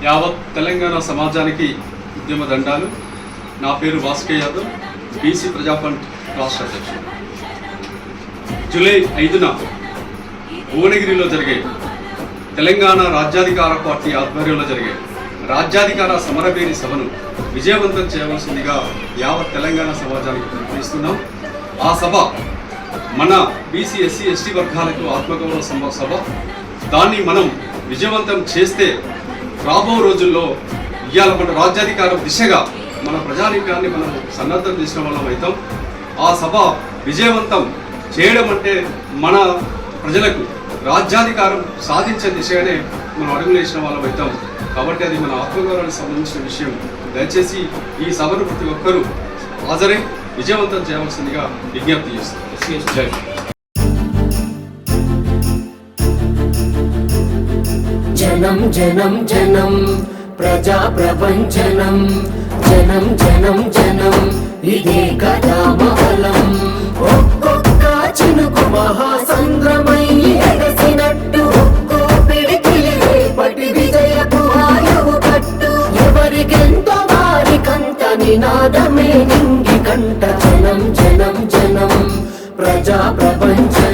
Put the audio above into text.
యావత్ తెలంగాణ సమాజానికి ఉద్యమ దండాలు. నా పేరు భాస్కర్ యాదవ్, బీసీ ప్రజాఫ్రంట్ రాష్ట్ర అధ్యక్షుడు. జూలై 5న భువనగిరిలో జరిగే తెలంగాణ రాజ్యాధికార పార్టీ ఆధ్వర్యంలో జరిగే రాజ్యాధికార సమరభేరి సభను విజయవంతం చేయవలసిందిగా యావత్ తెలంగాణ సమాజానికి పిలుపునిస్తున్నాం. ఆ సభ మన బీసీ ఎస్సీ ఎస్టీ వర్గాలకు ఆత్మగౌరవ సభ. దాన్ని మనం విజయవంతం చేస్తే రాబో రోజుల్లో ఇవాళ మన రాజ్యాధికారం దిశగా మన ప్రజానీకాన్ని మనం సన్నద్ధం చేసిన వాళ్ళం అవుతాం. ఆ సభ విజయవంతం చేయడం అంటే మన ప్రజలకు రాజ్యాధికారం సాధించే దిశగానే మనం అడుగులు వేసిన వాళ్ళం అవుతాం. కాబట్టి అది మన ఆత్మగౌరవానికి సంబంధించిన విషయం. దయచేసి ఈ సభను ప్రతి ఒక్కరూ హాజరై విజయవంతం చేయవలసిందిగా విజ్ఞప్తి చేస్తాం. జై జనం జనం జనం ప్రజా ప్రపంచనం, జనం జనం జనం ఇదే కదా మహలం. ఒక్కొక్క చినుకు మహాసంద్రమై ఎగసినట్టు, ఒక్కో పిడికిలి రేపటి విజయపు ఆయువు కట్టు. ఎవరికెంతో వారికంత నినాదమే నింగి కంట. జనం జనం జనం ప్రజా ప్రపంచనం.